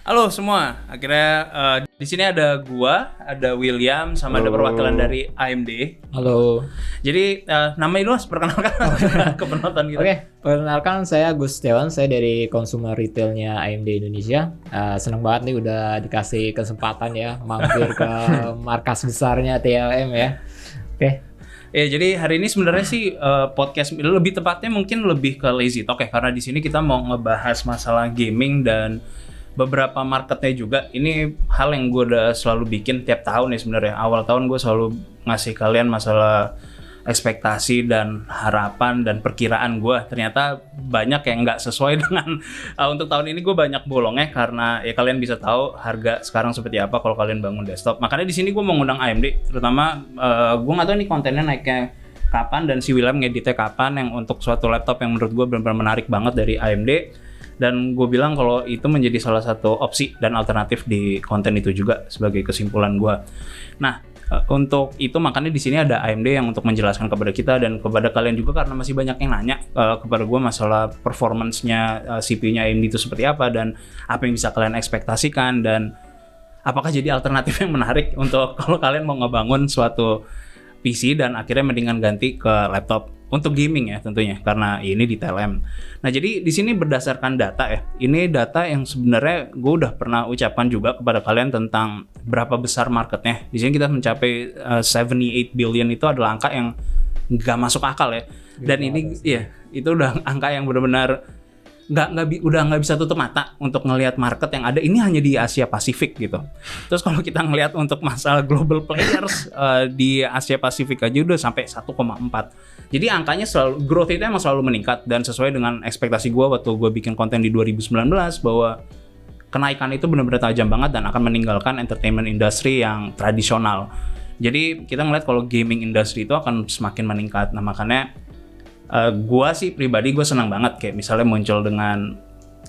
Halo semua, akhirnya di sini ada gua, ada William, sama ada perwakilan dari AMD. Halo. Jadi namanya dulu perkenalkan ke penonton kita. Oke, perkenalkan saya Gus Setiawan, saya dari consumer retailnya AMD Indonesia. Senang banget nih udah dikasih kesempatan ya mampir ke markas besarnya TLM ya. Oke. Ya, jadi hari ini sebenarnya sih podcast lebih tepatnya mungkin lebih ke lazy talk ya, karena di sini kita mau ngebahas masalah gaming dan beberapa marketnya juga. Ini hal yang gue udah selalu bikin tiap tahun ya sebenarnya. Awal tahun gue selalu ngasih kalian masalah ekspektasi dan harapan dan perkiraan gue. Ternyata banyak yang nggak sesuai dengan untuk tahun ini gue banyak bolongnya, karena ya kalian bisa tahu harga sekarang seperti apa kalau kalian bangun desktop. Makanya di sini gue mau ngundang AMD, terutama gue nggak tahu nih kontennya naiknya kapan dan si William ngeditnya kapan, yang untuk suatu laptop yang menurut gue benar-benar menarik banget dari AMD. Dan gue bilang kalau itu menjadi salah satu opsi dan alternatif di konten itu juga sebagai kesimpulan gue. Nah, untuk itu makanya di sini ada AMD yang untuk menjelaskan kepada kita dan kepada kalian juga, karena masih banyak yang nanya kepada gue masalah performance-nya CPU-nya AMD itu seperti apa dan apa yang bisa kalian ekspektasikan, dan apakah jadi alternatif yang menarik untuk kalau kalian mau ngebangun suatu PC dan akhirnya mendingan ganti ke laptop untuk gaming ya tentunya, karena ini di TLM. Nah, jadi di sini berdasarkan data ya. Ini data yang sebenarnya gue udah pernah ucapkan juga kepada kalian tentang berapa besar marketnya. Di sini kita mencapai 78 billion, itu adalah angka yang nggak masuk akal ya. Dan ini ya itu udah angka yang benar-benar udah nggak bisa tutup mata untuk ngelihat market yang ada ini hanya di Asia Pasifik gitu. Terus kalau kita ngelihat untuk masalah global players di Asia Pasifik aja udah sampai 1,4. Jadi angkanya selalu, growth itu emang selalu meningkat, dan sesuai dengan ekspektasi gue waktu gue bikin konten di 2019 bahwa kenaikan itu benar-benar tajam banget dan akan meninggalkan entertainment industry yang tradisional. Jadi kita ngelihat kalau gaming industry itu akan semakin meningkat. Nah, makanya gua sih pribadi gue senang banget kayak misalnya muncul dengan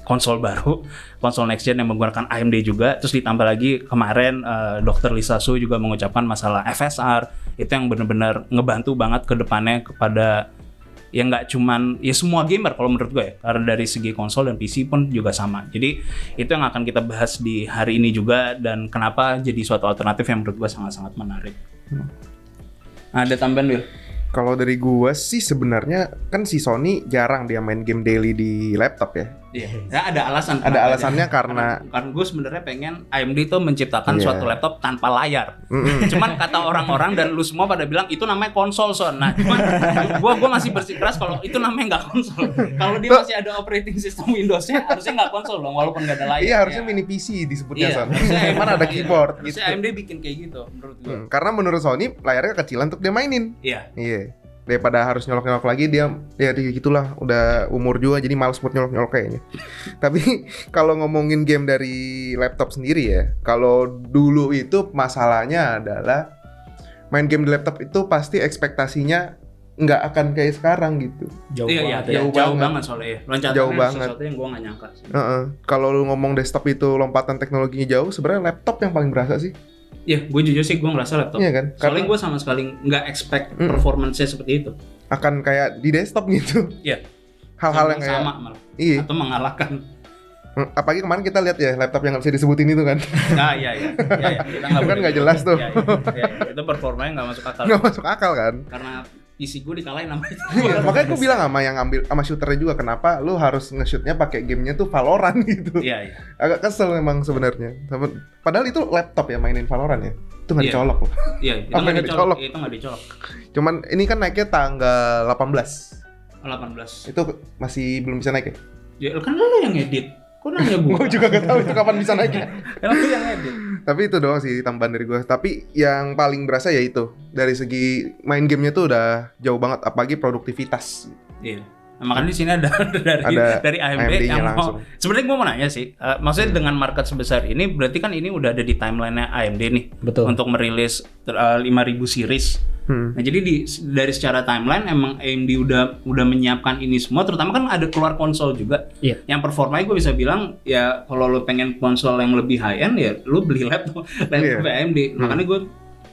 konsol baru, konsol next gen yang menggunakan AMD juga. Terus ditambah lagi kemarin Dr. Lisa Su juga mengucapkan masalah FSR, itu yang benar-benar ngebantu banget ke depannya kepada ya nggak cuman ya semua gamer kalau menurut gue ya, karena dari segi konsol dan PC pun juga sama. Jadi itu yang akan kita bahas di hari ini juga, dan kenapa jadi suatu alternatif yang menurut gue sangat-sangat menarik. Ada tambahan, Will? Kalau dari gua sih sebenarnya kan si Sony jarang dia main game daily di laptop ya. Iya, ya, ada alasan. Ada alasannya karena gue sebenarnya pengen AMD itu menciptakan suatu laptop tanpa layar. Cuman kata orang-orang dan lu semua pada bilang itu namanya konsol, Son. Nah, cuman gua masih bersikeras kalau itu namanya nggak konsol. Kalau dia masih ada operating system Windows-nya, harusnya nggak konsol dong, walaupun nggak ada layar. Iya, harusnya mini PC disebutnya, Son. Harusnya Mana ada keyboard gitu. Harusnya AMD bikin kayak gitu menurut gue. Karena menurut Sony layarnya kecilan untuk dia mainin. Iya. Daripada harus nyolok-nyolok lagi, dia gitulah, udah umur juga jadi malas buat nyolok-nyolok kayaknya. Tapi kalau ngomongin game dari laptop sendiri ya, kalau dulu itu masalahnya adalah main game di laptop itu pasti ekspektasinya nggak akan kayak sekarang gitu. Jauh banget soalnya ya. Loncatannya jauh banget. Sesuatu yang gue nggak nyangka sih. Kalau lu ngomong desktop itu lompatan teknologinya jauh, sebenarnya laptop yang paling berasa sih. Iya, gue jujur sih gue ngerasa laptop. Iya kan? Soalnya gue sama sekali nggak expect performance-nya seperti itu. Akan kayak di desktop gitu. Iya. Hal-hal yang kayak sama malah. Iya. Atau mengalahkan. Apalagi kemarin kita lihat ya laptop yang nggak bisa disebutin itu kan. Nah, iya. Itu kan nggak jelas tuh. Iya. Itu performanya nggak masuk akal. Nggak masuk akal kan? Karena PC gue dikalahin sama itu. Makanya gue bilang sama yang ambil sama shooternya juga, kenapa lu harus nge-shootnya pakai gamenya tuh Valorant gitu. Iya. Agak kesel memang sebenarnya. Padahal itu laptop ya mainin Valorant ya. Itu nggak dicolok loh. Iya, itu nggak dicolok. Itu nggak dicolok. Cuman ini kan naiknya tanggal 18. 18. Itu masih belum bisa naik ya? Ya kan lu yang edit. Kok nanya gue? Gue juga nggak tahu itu kapan bisa naiknya. Emang lu yang edit. Tapi itu doang sih tambahan dari gue. Tapi yang paling berasa ya itu, dari segi main gamenya tuh udah jauh banget, apalagi produktivitas. Iya. Nah, makanya di sini ada dari AMD yang mau. Sebenarnya gue mau nanya sih, maksudnya dengan market sebesar ini, berarti kan ini udah ada di timeline-nya AMD nih. Betul. Untuk merilis 5000 series. Nah, jadi dari secara timeline emang AMD udah menyiapkan ini semua, terutama kan ada keluar konsol juga. Iya. Yang performanya gue bisa bilang ya kalau lo pengen konsol yang lebih high end ya lo beli laptop AMD. Makanya gue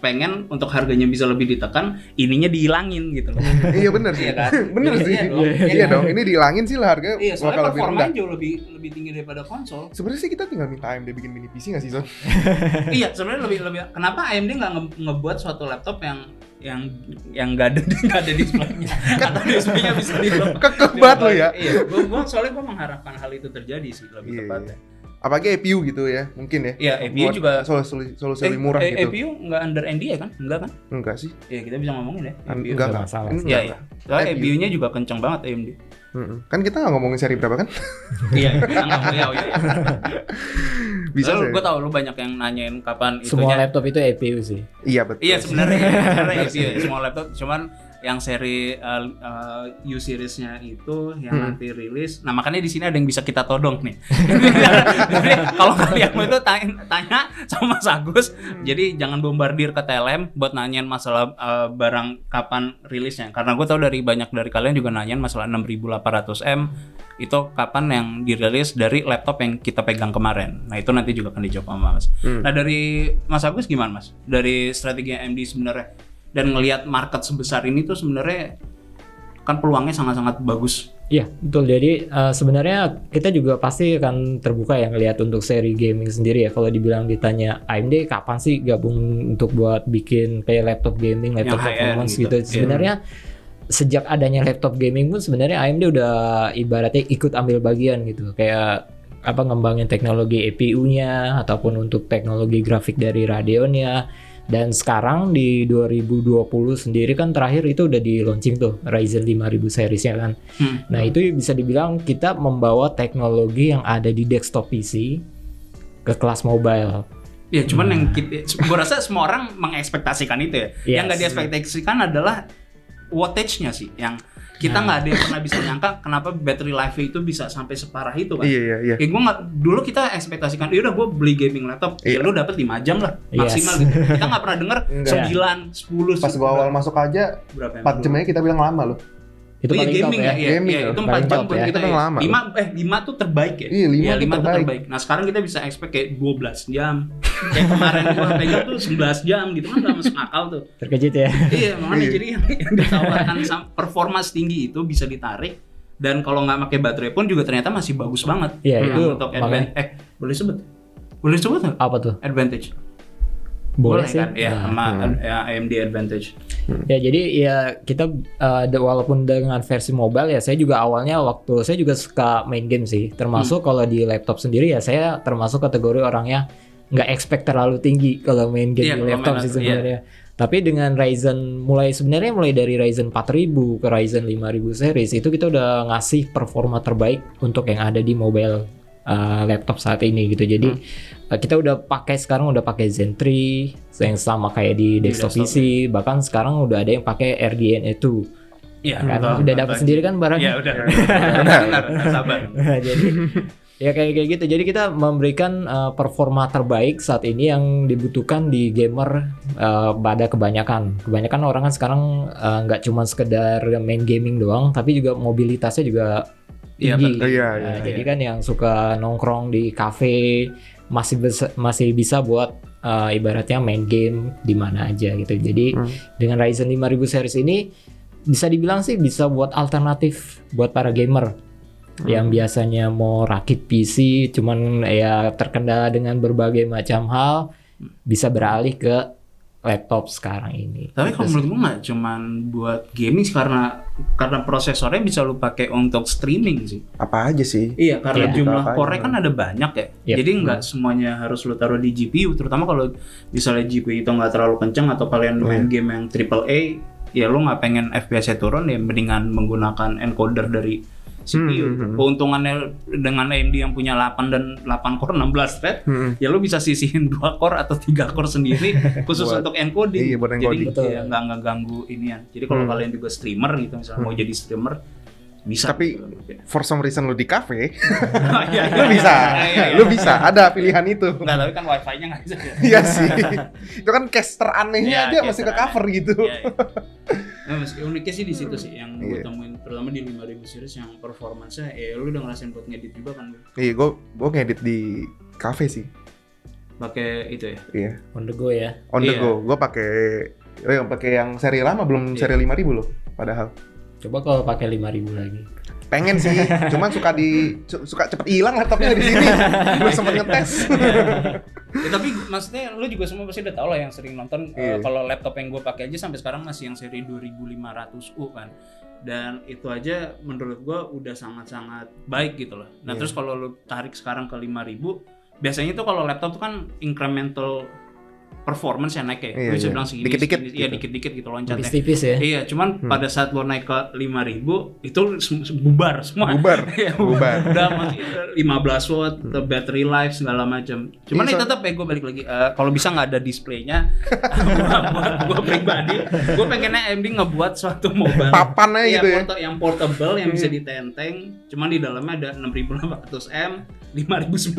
pengen untuk harganya bisa lebih ditekan, ininya dihilangin gitu loh. Iya bener sih. Iya kan? Bener sih. Iya dong. Iya dong. Ini dihilangin sih lah harga Iya, soalnya bakal lebih rendah. performanya jauh lebih tinggi daripada konsol. Sebenarnya sih kita tinggal minta AMD bikin mini PC nggak sih Son? Iya, sebenarnya lebih kenapa AMD nggak ngebuat suatu laptop yang nggak ada displaynya atau displaynya bisa dilepas. Kekeh banget lo ya. Iya, gua soalnya gua mengharapkan hal itu terjadi sih lebih Iya, tepatnya. Apalagi APU gitu ya, mungkin ya. Iya, APU Buat juga solusi lebih murah gitu. APU nggak under NDA kan? Enggak kan? Enggak sih. Iya, kita bisa ngomongin ya. APU. Enggak nggak masalah. Ini Iya, enggak. iya. Soalnya APU. APU-nya juga kenceng banget AMD. Kan kita nggak ngomongin seri berapa kan? Iya, enggak ya. Bisa sih. Gue tau lu banyak yang nanyain kapan Semua itunya. laptop itu APU sih. Iya betul. Iya sebenarnya APU ya, semua laptop, cuman yang seri U series-nya itu yang nanti rilis. Nah, makanya di sini ada yang bisa kita todong nih. Jadi kalau kalian mau itu tanya sama Mas Agus, jadi jangan bombardir ke TLM buat nanyain masalah barang kapan rilisnya. Karena gue tahu dari banyak dari kalian juga nanyain masalah 6800M itu kapan yang dirilis dari laptop yang kita pegang kemarin. Nah, itu nanti juga akan dijawab sama Mas. Nah, dari Mas Agus gimana, Mas? Dari strategi AMD sebenarnya dan ngelihat market sebesar ini tuh sebenarnya kan peluangnya sangat-sangat bagus. Iya, betul. Jadi sebenarnya kita juga pasti akan terbuka ya ngelihat untuk seri gaming sendiri ya. Kalau ditanya AMD kapan sih gabung untuk buat bikin kayak laptop gaming, laptop performance gitu. Sebenarnya sejak adanya laptop gaming pun sebenarnya AMD udah ibaratnya ikut ambil bagian gitu. Kayak ngembangin teknologi APU-nya ataupun untuk teknologi grafik dari Radeon-nya. Dan sekarang di 2020 sendiri kan terakhir itu udah di launching tuh Ryzen 5000 seriesnya kan. Nah itu bisa dibilang kita membawa teknologi yang ada di desktop PC ke kelas mobile. Ya cuman yang gue rasa semua orang mengekspektasikan itu ya. Yes. Yang nggak diekspektasikan adalah wattage-nya sih. Yang kita nggak ada yang pernah bisa nyangka kenapa battery life itu bisa sampai separah itu kan. Iya. Kayak gue nggak, dulu kita ekspektasikan, yaudah gue beli gaming laptop, ya lu dapet 5 jam lah maksimal gitu. Kita nggak pernah denger 9, 10. Pas gua awal masuk aja berapa 4 jam aja kita bilang lama loh. Itu paling gaming top ya. Iya, Gaming itu 4 paling jam top buat ya. kita Itu ya. lama. 5 tuh terbaik ya. Iya, 5 tuh 5 tuh terbaik. terbaik. Nah, sekarang kita bisa expect kayak 12 jam. Kayak kemarin gua pegang tuh 11 jam gitu kan enggak masuk akal tuh. Terkejut ya. Iya, makanya jadi yang ditawarkan performa setinggi itu bisa ditarik dan kalau nggak pakai baterai pun juga ternyata masih bagus banget. Iya, Yang itu untuk boleh sebut? Boleh sebut nggak? Apa tuh? Advantage. Boleh sih. kan? Ya, Nah. sama ya, AMD Advantage. Ya jadi ya kita walaupun dengan versi mobile ya saya juga awalnya waktu saya juga suka main game sih. Termasuk kalau di laptop sendiri ya saya termasuk kategori orangnya nggak expect terlalu tinggi kalau main game Iya, di kalau laptop main sih sebenarnya. Tapi dari Ryzen 4000 ke Ryzen 5000 series itu kita udah ngasih performa terbaik untuk yang ada di mobile laptop saat ini gitu. Jadi kita udah pakai Zen 3 yang sama kayak di desktop PC, bahkan sekarang udah ada yang pakai RDNA 2. Iya, Kan udah dapat sendiri kan barangnya. Iya, udah. Benar, sabar. Jadi ya kayak gitu. Jadi kita memberikan performa terbaik saat ini yang dibutuhkan di gamer pada kebanyakan. Kebanyakan orang kan sekarang nggak cuma sekedar main gaming doang, tapi juga mobilitasnya juga Iya, tinggi. penting. Iya. Jadi kan yang suka nongkrong di kafe masih bisa buat ibaratnya main game di mana aja gitu. Jadi dengan Ryzen 5000 series ini bisa dibilang sih bisa buat alternatif buat para gamer yang biasanya mau rakit PC cuman ya terkendala dengan berbagai macam hal, bisa beralih ke laptop sekarang ini. Tapi kalau menurut gue nggak cuman buat gaming sih, karena prosesornya bisa lu pakai untuk streaming sih. Apa aja sih? Iya, karena Iya, jumlah apa core aja. kan ada banyak ya. Yep. Jadi nggak semuanya harus lu taruh di GPU, terutama kalau misalnya GPU itu nggak terlalu kenceng atau kalian main game yang AAA, ya lu nggak pengen FPS-nya turun, ya mendingan menggunakan encoder dari CPU. Keuntungannya dengan AMD yang punya 8 core 16 thread, ya lu bisa sisihin 2 core atau 3 core sendiri khusus untuk encoding. Iya, buat encoding. Jadi ya nggak ganggu inian. Jadi kalau kalian juga streamer gitu, misalnya mau jadi streamer bisa. Tapi for some reason lu di cafe, Iya, lu bisa. iya. Lu bisa, ada pilihan itu. Nggak, tapi kan wifi-nya nggak bisa ya. Iya sih. Itu kan case teranehnya Iya, aja masih case ke cover gitu. Iya, iya. Nah, meski uniknya sih di situ sih yang gue Iya. temuin, terutama di 5000 series yang performance-nya lu udah ngerasain buat ngedit juga kan. Iya, gua ngedit di cafe sih. Pakai itu ya. Iya. On the go ya. On the Iya. go. Gue pakai yang seri lama, belum seri 5.000 loh. Padahal Coba kalau pakai 5.000 lagi. pengen sih, cuman suka cepet hilang laptopnya di sini. Belum sempat ngetes. Ya, tapi maksudnya lu juga semua pasti udah tau lah yang sering nonton kalau laptop yang gue pakai aja sampai sekarang masih yang seri 2500U kan. Dan itu aja menurut gue udah sangat-sangat baik gitu loh. Nah terus kalau lu tarik sekarang ke 5.000, biasanya tuh kalau laptop tuh kan incremental performance yang naik ya. Gue bisa bilang segini, Dikit-dikit iya gitu. dikit-dikit gitu loncatnya. Tipis ya. Iya, cuman pada saat lo naik ke 5.000 itu bubar semua. Bubar. Iya, Bubar. Udah masih 15 watt, battery life segala macam. Cuman Iya, itu tetap ya gue balik lagi kalau bisa nggak ada displaynya. buat gue pribadi, gue pengennya AMD ngebuat suatu mobile Papan aja gitu ya. yang portable yang bisa ditenteng. Cuman di dalamnya ada 6.800M, 5.900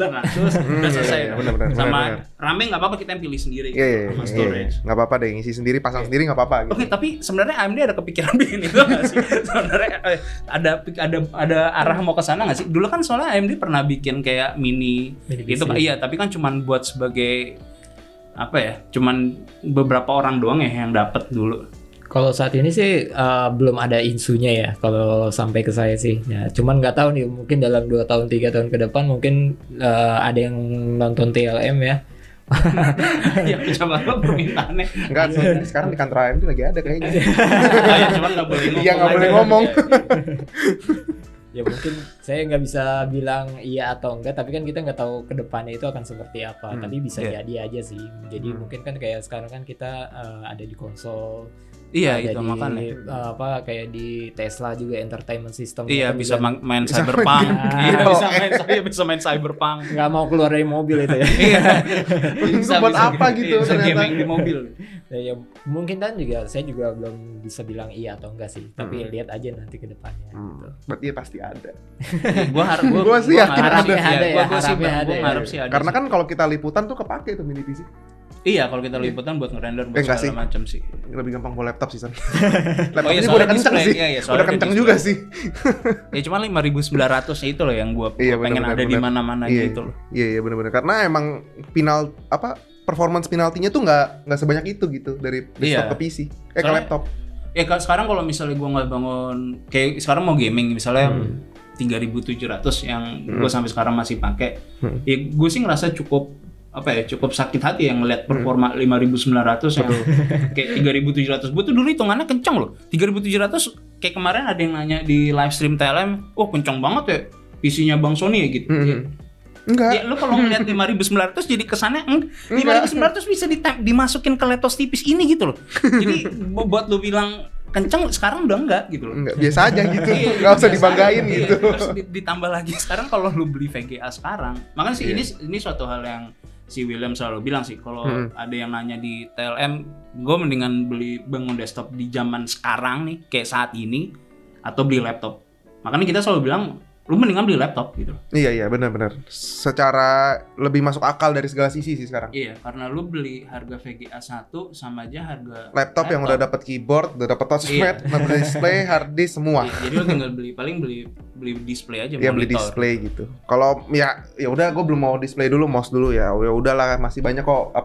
udah selesai. Iya, benar-benar, Sama benar-benar. rame nggak apa-apa kita yang pilih sendiri Iya, sama storage. nggak apa-apa deh, ngisi sendiri, pasang sendiri nggak apa-apa gitu. Oke, tapi sebenarnya AMD ada kepikiran bikin itu nggak sih? Sebenarnya ada arah mau ke sana nggak sih? Dulu kan soalnya AMD pernah bikin kayak mini itu, PC. iya, tapi kan cuman buat sebagai apa ya? Cuman beberapa orang doang ya yang dapat dulu. Kalau saat ini sih belum ada insunya ya kalau sampai ke saya sih. Ya, cuman nggak tahu nih, mungkin dalam 2 tahun 3 tahun ke depan mungkin ada yang nonton TLM ya. Ya coba lo permintaannya. Enggak, sekarang di kantor AMD lagi ada kayaknya. Oh, ya, cuman nggak boleh ngomong. Iya, nggak boleh aja. ngomong. Ya mungkin saya nggak bisa bilang iya atau enggak, tapi kan kita nggak tahu ke depannya itu akan seperti apa. Tapi bisa iya. jadi aja sih. Jadi mungkin kan kayak sekarang kan kita ada di konsol. Iya, ada itu di, makanya. apa kayak di Tesla juga entertainment system. Iya, kan bisa juga main Cyberpunk. Iya, Oh, bisa main Cyberpunk. nggak mau keluar dari mobil itu ya. Iya. Itu buat apa gitu Bisa ternyata. gaming di mobil. Ya, mungkin kan juga saya juga belum bisa bilang iya atau enggak sih. Tapi lihat aja nanti ke depannya. Gitu. Berarti ya pasti ada. Gua sih yakin ada ya, Gua sih harapnya ada gua ya. ngarep sih ada. Karena sih. kan kalau kita liputan tuh kepake tuh mini PC. Iya, kalau kita liputan buat ngerender buat Enggak segala macam sih. Lebih gampang bawa laptop sih, San. Oh iya, Laptopnya soalnya udah kenceng display. sih. Iya, iya, Udah soalnya kenceng display. juga sih. Ya cuma 5.900 nya itu loh yang gua Iya, pengen benar-benar, ada di benar. mana-mana Iya. gitu loh. Iya benar-benar, karena emang performance penaltinya tuh nggak sebanyak itu gitu dari desktop Iya. ke PC, ke Soalnya- laptop. Ya sekarang kalau misalnya gua nggak bangun kayak sekarang mau gaming misalnya 3.700 yang gua sampai sekarang masih pakai. Ya gue sih ngerasa cukup cukup sakit hati yang ngeliat performa 5.900 yang kayak 3.700. Gue tuh dulu hitungannya kencang loh. 3.700 kayak kemarin ada yang nanya di live stream TLM, "Oh, kencang banget ya PC-nya Bang Sony ya gitu." Enggak. Ya lu kalau ngeliat 5.900 jadi kesannya 5.900 bisa dimasukin ke laptop tipis ini gitu loh. Jadi buat lu bilang kencang sekarang udah enggak gitu loh. Enggak, biasa aja gitu. Iya, Enggak usah biasa dibanggain aja, gitu. iya. Terus ditambah lagi sekarang kalau lu beli VGA sekarang, makanya sih ini suatu hal yang si William selalu bilang sih kalau ada yang nanya di TLM, gue mendingan beli bangun desktop di zaman sekarang nih kayak saat ini atau beli laptop. Makanya kita selalu bilang lu mendingan beli laptop gitu. Iya benar-benar. Secara lebih masuk akal dari segala sisi sih sekarang. Iya, karena lu beli harga VGA 1 sama aja harga Laptop yang udah dapat keyboard, udah dapat touchpad, dapat display, hard disk semua. Iya, jadi lu tinggal beli display aja, Ya beli monitor. display gitu. Kalau ya udah gue belum mau display dulu, mouse dulu ya. Ya udahlah, masih banyak kok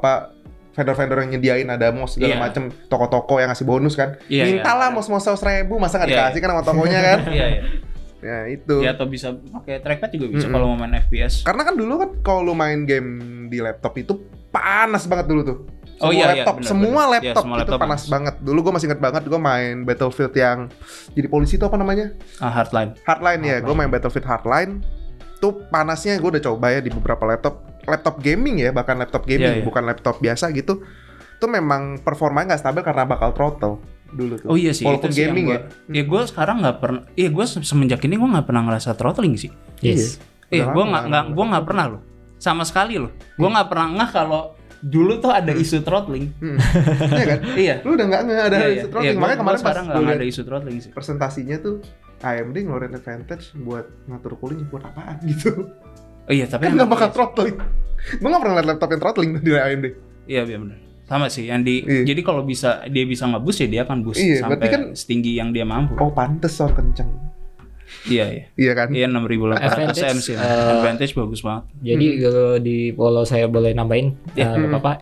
vendor-vendor yang nyediain ada mouse segala Iya. macem, toko-toko yang ngasih bonus kan. Iya, Mintalah iya. mouse 100.000, masa nggak Iya, dikasih kan sama tokonya kan? Iya, iya. Ya itu. Ya atau bisa pakai trackpad juga bisa kalau mau main FPS. Karena kan dulu kan kalau lu main game di laptop itu panas banget dulu tuh. Oh Semua iya, laptop, benar, semua benar. laptop Iya, semua itu laptop panas banget. Dulu gue masih inget banget, gue main Battlefield yang jadi polisi itu apa namanya? Hardline. Hardline ya, gue main Battlefield Hardline. Tuh panasnya gue udah coba ya di beberapa laptop gaming ya, bahkan laptop gaming, Iya, iya. bukan laptop biasa gitu. Tuh memang performanya nggak stabil karena bakal throttle dulu tuh. Oh iya sih, Walaupun itu sih yang gaming gua, ya. Gue sekarang nggak pernah. Iya, gue semenjak ini gue nggak pernah ngerasa throttling sih. Yes. Iya, Udah gue lama nggak pernah loh, sama sekali loh. Gue nggak pernah ngeh kalau dulu tuh ada isu throttling. Iya kan? Iya. Lu udah nggak ada Iya, isu iya. throttling. Iya, Makanya gua kemarin pas sekarang gue nggak liat ada isu throttling sih. presentasinya tuh AMD ngeluarin advantage buat ngatur cooling buat apaan gitu. Oh iya, tapi Kan nggak emang bakal iya. throttling. Gue nggak pernah liat laptop yang throttling di AMD. Iya benar. Sama sih yang Iya. jadi kalau dia bisa nge-boost ya dia akan boost Iya, sampai berarti kan- setinggi yang dia mampu. Oh pantes sound kenceng. Iya. Iya kan? Iya 6.800 Advantage, M sih. Advantage bagus banget. Jadi kalau kalau saya boleh nambahin,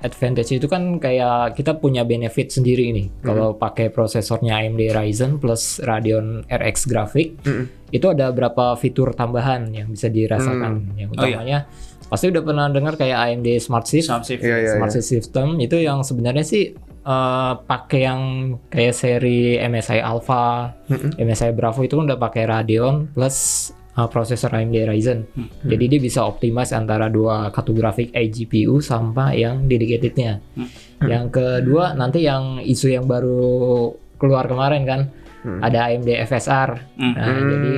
advantage itu kan kayak kita punya benefit sendiri nih. Kalau pakai prosesornya AMD Ryzen plus Radeon RX grafik, itu ada berapa fitur tambahan yang bisa dirasakan. Yang utamanya pasti udah pernah dengar kayak AMD Smart Shift. Smart Shift System itu yang sebenarnya sih pakai yang kayak seri MSI Alpha, MSI Bravo itu kan udah pakai Radeon plus prosesor AMD Ryzen. Jadi dia bisa optimize antara dua kartu grafik iGPU sama yang dedicatednya. Yang kedua nanti yang isu yang baru keluar kemarin kan, ada AMD FSR. Nah, jadi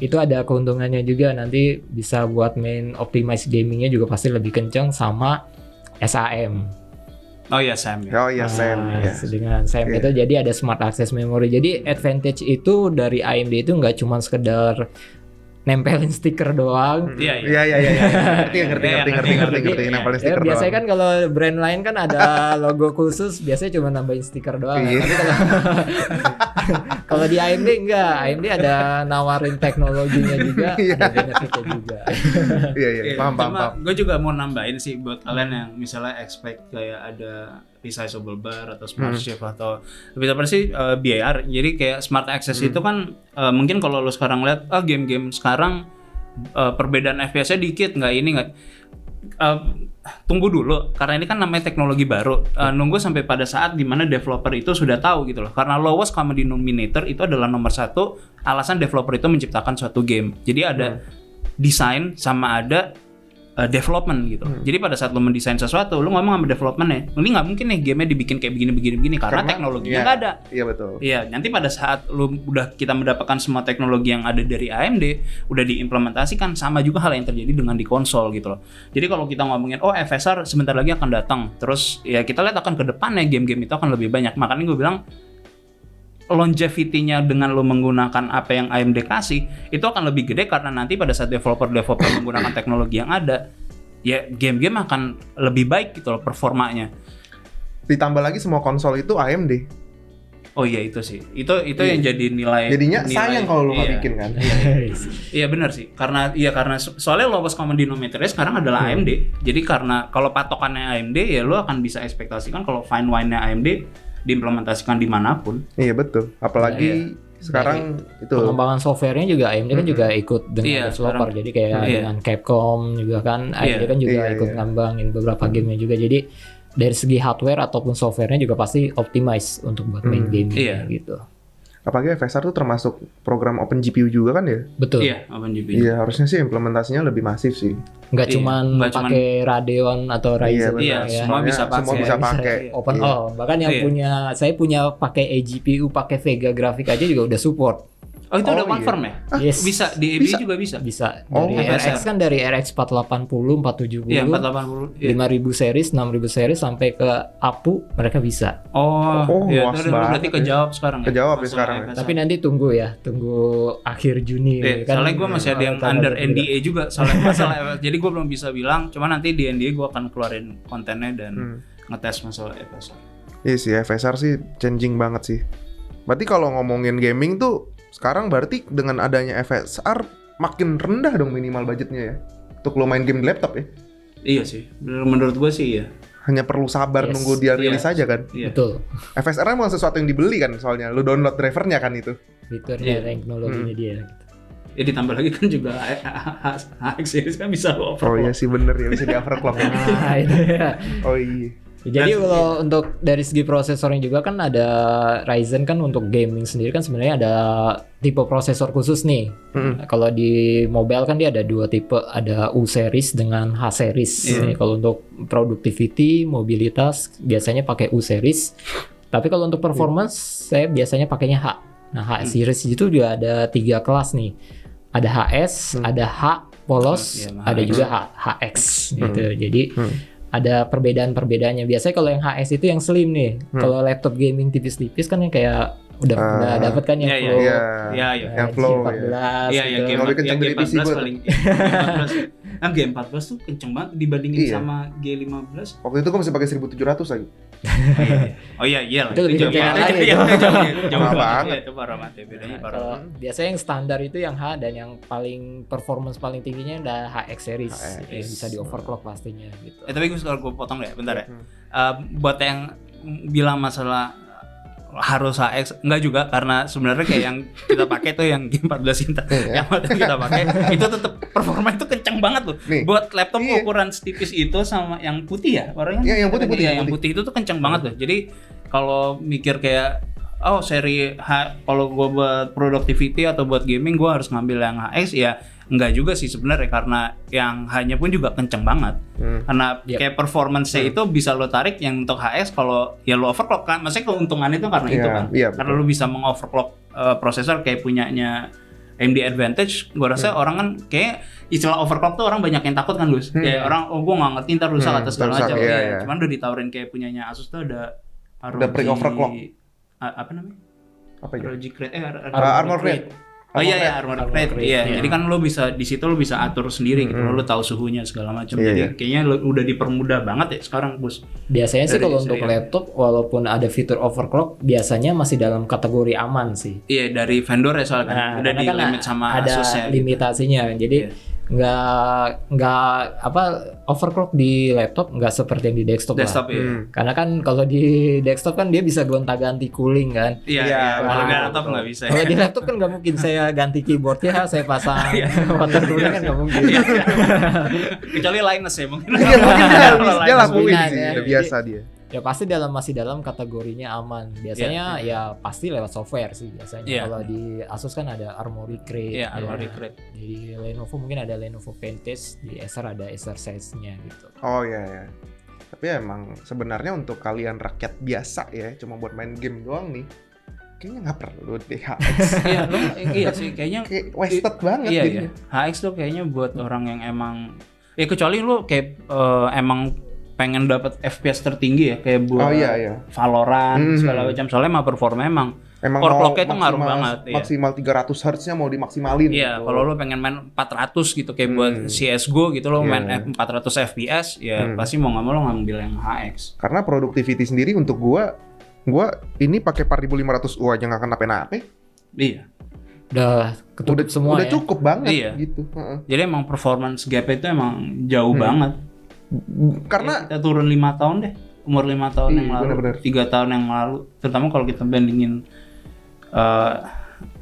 itu ada keuntungannya juga, nanti bisa buat main optimize gamingnya juga pasti lebih kenceng sama SAM. Oh iya Sam. Nah, dengan SAM itu jadi ada smart access memory. Jadi advantage itu dari AMD itu nggak cuma sekedar nempelin stiker doang. Iya. Ngerti. Nempelin stiker doang. Biasanya kan kalau brand lain kan ada logo khusus, biasanya cuma nambahin stiker doang. Tapi kalau di AMD enggak, AMD ada nawarin teknologinya juga, ada benefitnya juga. Iya. Paham. Gue juga mau nambahin sih buat kalian yang misalnya expect kayak ada resizable bar atau smart shift atau lebih tepatnya sih BIR. Jadi kayak smart access itu kan mungkin kalau lo sekarang lihat game-game sekarang perbedaan FPS-nya dikit nggak tunggu dulu karena ini kan namanya teknologi baru. Nunggu sampai pada saat dimana developer itu sudah tahu gitu loh. Karena lowest common denominator itu adalah nomor satu alasan developer itu menciptakan suatu game. Jadi ada desain sama ada development gitu. Jadi pada saat lo mendesain sesuatu, lo ngomong sama developmentnya, ini nggak mungkin nih gamenya dibikin kayak begini karena teknologinya nggak ada. Iya betul. Iya, nanti pada saat kita mendapatkan semua teknologi yang ada dari AMD, udah diimplementasikan, sama juga hal yang terjadi dengan di konsol gitu loh. Jadi kalau kita ngomongin FSR sebentar lagi akan datang, terus ya kita lihat akan ke depannya game-game itu akan lebih banyak. Makanya gue bilang longevity-nya dengan lo menggunakan apa yang AMD kasih itu akan lebih gede karena nanti pada saat developer menggunakan teknologi yang ada, ya game-game akan lebih baik gitu loh performanya. Ditambah lagi semua konsol itu AMD. Oh iya itu sih. Itu yang jadi nilai. Jadinya sayang kalau lo nggak bikin kan. Iya benar sih. Karena soalnya lowest common denominator-nya sekarang adalah AMD. Jadi karena kalau patokannya AMD ya lo akan bisa ekspektasikan kalau fine wine-nya AMD diimplementasikan dimanapun. Iya betul. Apalagi sekarang itu pengembangan softwarenya juga AMD kan juga ikut dengan developer. Jadi kayak dengan Capcom juga kan AMD kan juga ikut ngembangin beberapa gamenya juga. Jadi dari segi hardware ataupun softwarenya juga pasti optimize untuk buat main game gitu. Apalagi FSR tuh termasuk program Open GPU juga kan ya? Betul. Iya, Open GPU. Iya, harusnya sih implementasinya lebih masif sih. Nggak cuman pakai Radeon atau Ryzen. Iya, semua bisa pakai. Open all. Bahkan yang saya punya pakai eGPU, pakai Vega grafik aja juga udah support. Oh itu udah confirm ya? Yes. Bisa, di EB juga bisa? Bisa. Dari RX kan dari RX 480, 470, 5000 series, 6000 series sampai ke APU mereka bisa. Ya, berarti kejawab sekarang Kejawab ya sekarang. Tapi nanti tunggu akhir Juni. Kan soalnya gue masih ada yang under NDA juga soalnya masalah jadi gue belum bisa bilang, cuma nanti di NDA gue akan keluarin kontennya dan ngetes masalah FSR. Iya sih, FSR sih changing banget sih. Berarti kalau ngomongin gaming tuh sekarang berarti dengan adanya FSR makin rendah dong minimal budgetnya ya untuk lo main game di laptop ya? Iya sih, menurut gue sih iya. Hanya perlu sabar nunggu dia rilis aja kan? Betul. FSR emang sesuatu yang dibeli kan soalnya, lo download drivernya kan itu. Fiturnya, teknologinya dia gitu. Ya ditambah lagi kan juga HX series kan bisa overclock. Oh iya sih bener ya, bisa di overclock. Nah itu ya. Oh iya. Jadi kalau untuk dari segi prosesornya juga kan ada Ryzen kan untuk gaming sendiri kan sebenarnya ada tipe prosesor khusus nih. Kalau di mobile kan dia ada dua tipe, ada U series dengan H series. Kalau untuk productivity, mobilitas biasanya pakai U series. Tapi kalau untuk performance saya biasanya pakainya H. Nah H series itu juga ada 3 kelas nih. Ada HS, ada H polos, ada juga HX gitu. Jadi ada perbedaan-perbedaannya. Biasanya kalau yang HS itu yang slim nih. Kalau laptop gaming tipis-tipis kan yang kayak udah dapat kan yang flow. Yang flow. Yang game lebih kenceng dari PC paling. G14 tuh kenceng banget dibandingin sama G15. Waktu itu gue masih pakai 1700 lagi. Oh iya, iya lah. Itu lebih jauh kencang banget. lagi Iya, itu. jauh Parah banget. banget. Iya, itu parah banget ya, bedanya parah. Kalau biasanya yang standar itu yang H, dan yang paling performance paling tingginya udah HX series, HX. yang bisa di overclock pastinya gitu. Tapi gue kalau gue potong deh, bentar ya. Hmm. Buat yang bilang masalah harus HX, enggak juga, karena sebenarnya kayak yang kita pakai tuh yang G14 Intel yang waktu itu kita pakai itu tetap performa itu kencang banget loh. Nih. Buat laptop Iya. ukuran setipis itu sama yang putih ya, warnanya. Iya, yang putih, Iya, putih, yang putih. putih itu tuh kencang banget loh. Jadi kalau mikir kayak seri H, kalau gue buat productivity atau buat gaming gue harus ngambil yang HX, ya enggak juga sih sebenarnya, karena yang hanya pun juga kenceng banget. Karena Yep. kayak performance-nya itu bisa lo tarik yang untuk HX kalau ya lo overclock kan. Maksudnya keuntungannya itu karena Iya, itu kan. iya, Karena betul. lo bisa mengoverclock prosesor kayak punyanya AMD Advantage. Gue rasa orang kan kayak istilah overclock tuh orang banyak yang takut kan Gus. Kayak orang gue nggak ngerti ntar rusak atau segala rusak, macam. iya, Iya. iya. Cuman udah ditawarin kayak punyanya Asus tuh ada Udah pre-overclock. Apa namanya? Apa ya? ROG Crate Armor Crate. Oh iya ya, Armor Crate. Crate, Iya, iya. jadi kan lo bisa di situ lo bisa atur sendiri gitu. Lo tahu suhunya segala macam. Iya, Jadi iya. kayaknya udah dipermudah banget ya sekarang, Bos. Biasanya sih Dari kalau untuk seri. laptop, walaupun ada fitur overclock, biasanya masih dalam kategori aman sih. Iya, dari vendor ya soalnya kan udah karena di kan limit sama ada Asusnya. gitu. limitasinya, jadi Iya. nggak apa overclock di laptop nggak seperti yang di desktop, Desktop lah. ya. Karena kan kalau di desktop kan dia bisa gonta-ganti cooling kan. Iya, Iya, iya. Kalau betul, nggak laptop betul. nggak bisa. Kalau di laptop kan nggak mungkin saya ganti keyboardnya, saya pasang Iya. water cooling kan nggak mungkin. Kecuali Linus ya mungkin. Iya, mungkin dia Linus lakuin punya, sih, ya. udah biasa dia. Ya pasti masih dalam kategorinya aman. Biasanya ya pasti lewat software sih biasanya. Iya. Kalau di Asus kan ada Armoury Crate. Iya, Armoury Crate. Di Lenovo mungkin ada Lenovo Vantage, di Acer ada Acer Size-nya gitu. Oh iya ya. Tapi emang sebenarnya untuk kalian rakyat biasa ya, cuma buat main game doang nih, kayaknya nggak perlu deh HX. Iya sih kayaknya Kayak wasted banget iya, jadinya. iya. HX tuh kayaknya buat orang yang emang kecuali lu kayak emang pengen dapat FPS tertinggi ya, kayak buat Oh iya. Valorant segala macam, soalnya mah performa emang Emang overclock-nya itu mau ngaruh maksimal- banget, iya. Maksimal 300 Hz-nya mau dimaksimalin. iya, gitu. kalau lu pengen main 400 gitu kayak buat CS:GO gitu lo Iya. main 400 FPS ya pasti mau nggak mau lo ngambil yang HX. Karena productivity sendiri untuk gua ini pakai 4500U aja nggak kenapa-napa. Iya. Udah ketutup semua udah ya. cukup banget Iya. gitu. Heeh. Jadi emang performance gap itu emang jauh banget. Karena Kita turun 5 tahun deh, umur 5 tahun Iya, yang lalu, bener-bener. 3 tahun yang lalu, terutama kalau kita bandingin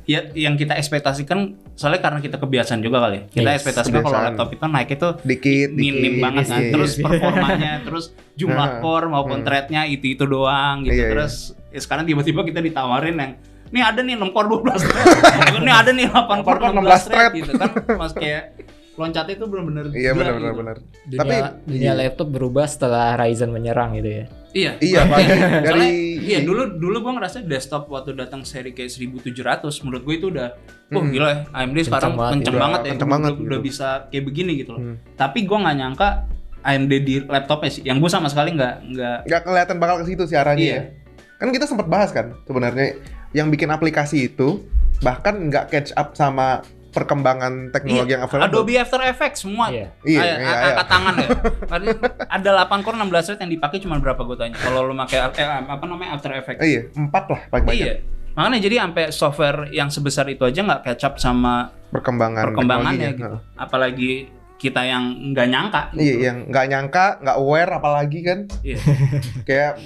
ya yang kita ekspektasikan, soalnya karena kita kebiasaan juga kali ya. Kita Yes, ekspektasikan kalau kebiasaan. laptop itu naik itu dikit minim banget kan. iya. Terus performanya, terus jumlah Nah, core maupun thread-nya itu doang gitu. Iya, iya. Terus ya sekarang tiba-tiba kita ditawarin yang nih ada nih 6 core 12 thread. Nih ada nih 8 core 16 thread gitu kan. Mas kayak loncatnya itu benar-benar Iya gila gitu. benar. Dunia laptop berubah setelah Ryzen menyerang gitu ya. Iya. Iya, Pak. Soalnya, Dari iya dulu gua ngerasa desktop waktu datang seri kayak 1700 menurut gue itu udah gila ya, AMD sekarang banget, kenceng udah banget ya, kenceng banget udah gitu. bisa kayak begini gitu loh. Tapi gua nggak nyangka AMD di laptopnya sih, yang gua sama sekali nggak nggak kelihatan bakal ke situ sih arahnya Iya. ya. Kan kita sempat bahas kan sebenarnya yang bikin aplikasi itu bahkan nggak catch up sama perkembangan teknologi yang available. Adobe After Effects semua. Iya. Iya, Kayak iya, angkat tangan ya. Ada 8 core 16 thread yang dipakai cuma berapa gue tanya. Kalau lu pakai apa namanya After Effects. Iya, 4 lah paling banyak. Iya. Makanya jadi sampai software yang sebesar itu aja nggak catch up sama perkembangannya Perkembangannya gitu. Apalagi kita yang nggak nyangka. Iya, yang nggak nyangka, nggak aware apalagi kan. Iya. Kayak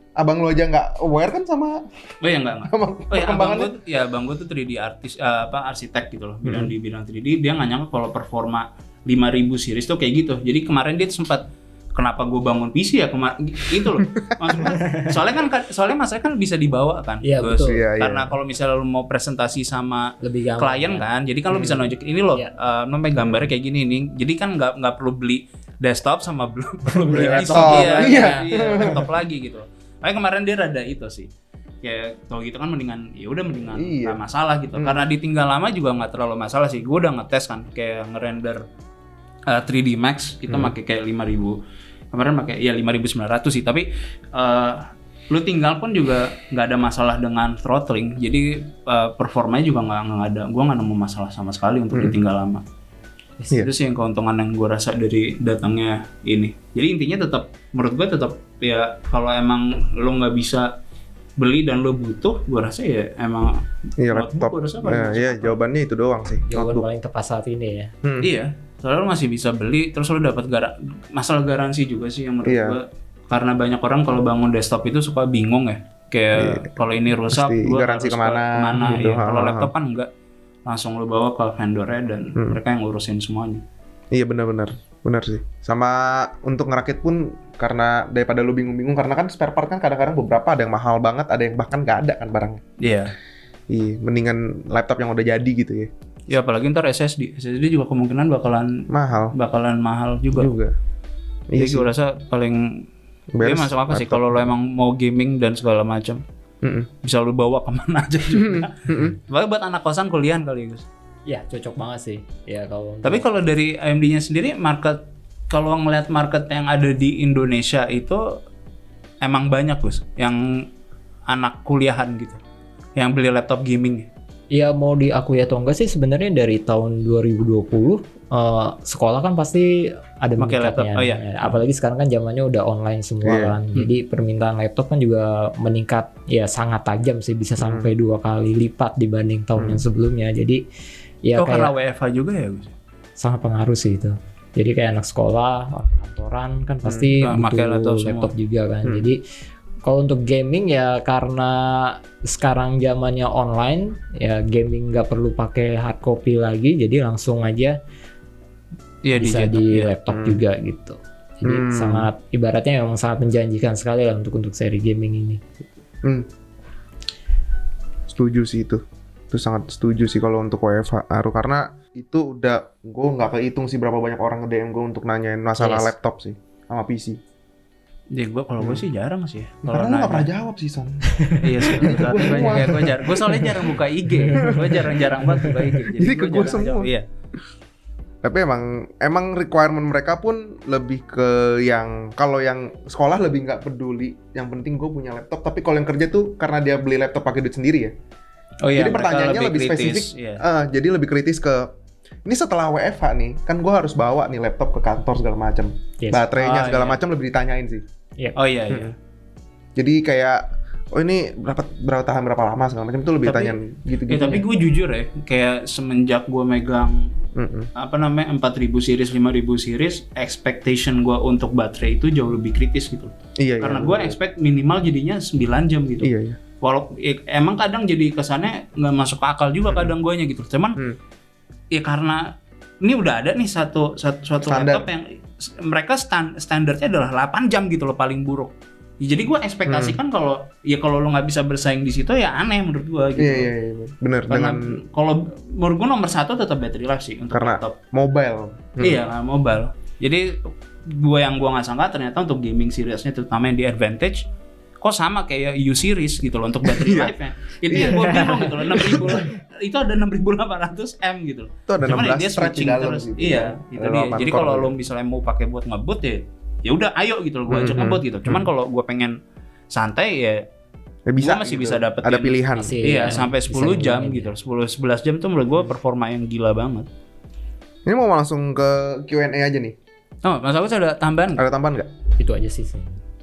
abang lu aja nggak aware kan sama Oh ya enggak. sama Oh ya perkembangannya. abang gue tuh 3D artis arsitek gitu loh. Di bidang 3D dia nggak nyangka kalau performa 5000 series tuh kayak gitu. Jadi kemarin dia sempat kenapa gue bangun PC ya kemarin itu loh. Maksudnya soalnya masalahnya kan bisa dibawa kan. Iya, Gus. betul. Iya, iya. Karena kalau misalnya lu mau presentasi sama Lebih gampang. klien kan, jadi kan lu bisa nunjuk ini loh, Iya. namanya gambarnya kayak gini nih. Jadi kan nggak perlu beli desktop sama perlu beli PC. laptop. Iya, Iya. laptop lagi gitu. Makanya kemarin dia rada itu sih. Ya kalau gitu kan mendingan mendingan Iya. nggak masalah gitu. Karena ditinggal lama juga nggak terlalu masalah sih. Gue udah ngetes kan kayak ngerender 3D Max kita pakai kayak 5000. Kemarin pakai ya 5900 sih, tapi lu tinggal pun juga nggak ada masalah dengan throttling. Jadi performanya juga nggak ada. Gua nggak nemu masalah sama sekali untuk ditinggal lama. Iya. Itu sih yang keuntungan yang gue rasa dari datangnya ini. Jadi intinya tetap, menurut gue tetap ya kalau emang lo nggak bisa beli dan lo butuh, gue rasa ya emang Iya, notebook laptop. gua rasa paling masuk Iya, akal. jawabannya itu doang sih. Jawaban Notebook. paling tepat saat ini ya. Iya, soalnya lo masih bisa beli, terus lo dapat masalah garansi juga sih yang menurut Iya. gue. Karena banyak orang kalau bangun desktop itu suka bingung ya. Kayak kalau ini rusak, Mesti gue garansi harus kemana, gitu. Iya. Kalau Ha, ha, ha. laptop kan enggak, langsung lo bawa ke vendornya dan mereka yang ngurusin semuanya. Iya, benar-benar. Benar sih. Sama untuk ngerakit pun karena daripada lu bingung-bingung karena kan spare part kan kadang-kadang beberapa ada yang mahal banget, ada yang bahkan nggak ada kan barangnya. Iya. Iya, mendingan laptop yang udah jadi gitu ya. Ya apalagi ntar SSD juga kemungkinan Mahal bakalan mahal juga. Iya Jadi sih. gue rasa paling dia Beres masuk apa sih laptop. kalau lo emang mau gaming dan segala macam. Bisa lo bawa kemana aja juga. Bahkan buat anak kosan kuliah kali ya Gus. Ya cocok banget sih. Ya kalau Tapi kalau dari AMD-nya sendiri kalau ngelihat market yang ada di Indonesia itu emang banyak Gus yang anak kuliahan gitu yang beli laptop gaming. ya mau diakui atau enggak sih sebenarnya dari tahun 2020 sekolah kan pasti ada Pakai laptop. meningkatnya. Oh, iya. Ya, apalagi sekarang kan zamannya udah online semua Iya. kan. Jadi permintaan laptop kan juga meningkat ya sangat tajam sih, bisa sampai 2 kali lipat dibanding tahun yang sebelumnya. Jadi ya Karena kayak WFH juga ya Gus. sangat pengaruh sih itu. Jadi kayak anak sekolah, orang kantoran kan pasti pakai butuh laptop laptop, semua. juga kan. Jadi kalau untuk gaming ya karena sekarang zamannya online ya gaming nggak perlu pakai hard copy lagi, jadi langsung aja Iya bisa dicetak, di iya. laptop juga gitu. Jadi sangat ibaratnya memang sangat menjanjikan sekali lah untuk seri gaming ini. Setuju sih itu sangat setuju sih kalau untuk WFH karena itu udah gue nggak kehitung sih berapa banyak orang nge-DM gue untuk nanyain masalah Yes. laptop sih sama PC. Ya kalau gue sih jarang sih ya. Kalau Karena lu nggak nanya. pernah jawab sih Son. Iya sih. Gue soalnya jarang buka IG. Gue jarang banget buka IG. Jadi ke gua gua jarang semua. jawab. Iya. Tapi emang requirement mereka pun lebih ke yang kalau yang sekolah lebih nggak peduli. Yang penting gue punya laptop. Tapi kalau yang kerja tuh karena dia beli laptop pakai duit sendiri ya. Oh iya. Jadi mereka pertanyaannya lebih kritis, spesifik. Iya. Jadi lebih kritis ke ini setelah WFH nih, kan gue harus bawa nih laptop ke kantor segala macam. Yes. Baterainya segala iya. macam lebih ditanyain sih. Oh iya iya. Jadi kayak oh ini berapa tahan berapa lama segala macam itu lebih Tapi- ditanyain gitu-gitu. Ya, tapi gue jujur ya, kayak semenjak gue megang apa namanya 4000 series, 5000 series, expectation gue untuk baterai itu jauh lebih kritis gitu. Iya, Karena iya. gue expect minimal jadinya 9 jam gitu. Iya, iya. Walau emang kadang jadi kesannya nggak masuk akal juga kadang guanya gitu. Cuman ya karena ini udah ada nih suatu Standar. laptop yang mereka standarnya adalah 8 jam gitu loh paling buruk. Ya, jadi gue ekspektasikan kalau lo nggak bisa bersaing di situ ya aneh menurut gue gitu. Iya, iya, iya. Bener. Karena Dengan kalau menurut gue nomor 1 tetap battery life sih untuk karena laptop. mobile. Iya, mobile. Jadi gue nggak sangka ternyata untuk gaming seriesnya terutama yang di Advantage kok sama kayak U series gitu loh untuk battery Iya. life-nya. Itu yang gue bingung gitu loh, 6.000 itu ada 6.800 M gitu loh. Itu ada Cuman 16 ya dia thread di switching dalam terus. gitu. Iya, itu Ada dia. 8 Jadi core kalau gitu. lo misalnya mau pakai buat ngebut ya udah ayo gitu loh, gue ajak ngebut gitu. Cuman kalau gue pengen santai ya Ya, bisa. gua masih gitu. bisa dapetin- Ada pilihan. Masih. iya Iya, sampai bisa 10 jam dimainin. gitu. 10-11 jam tuh menurut gue performa yang gila banget. Ini mau langsung ke Q&A aja nih. Oh, Mas Agus ada tambahan nggak? Ada tambahan nggak? Itu aja sih.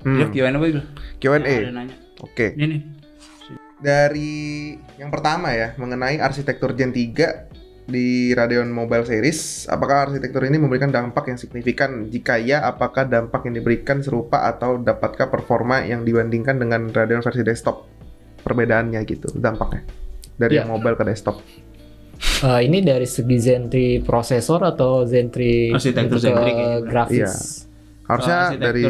Yuk, gimana Boy? Q&A. Ada nanya. Oke. Ini nih. Dari yang pertama ya, mengenai arsitektur Gen 3 di Radeon Mobile Series, apakah arsitektur ini memberikan dampak yang signifikan? Jika ya, apakah dampak yang diberikan serupa atau dapatkah performa yang dibandingkan dengan Radeon versi desktop? Perbedaannya gitu, dampaknya dari Ya. yang mobile ke desktop. Ini dari segi Zen 3 prosesor atau Zen 3 Arsitektur untuk Zen 3 kayaknya. grafis? Iya. Harusnya dari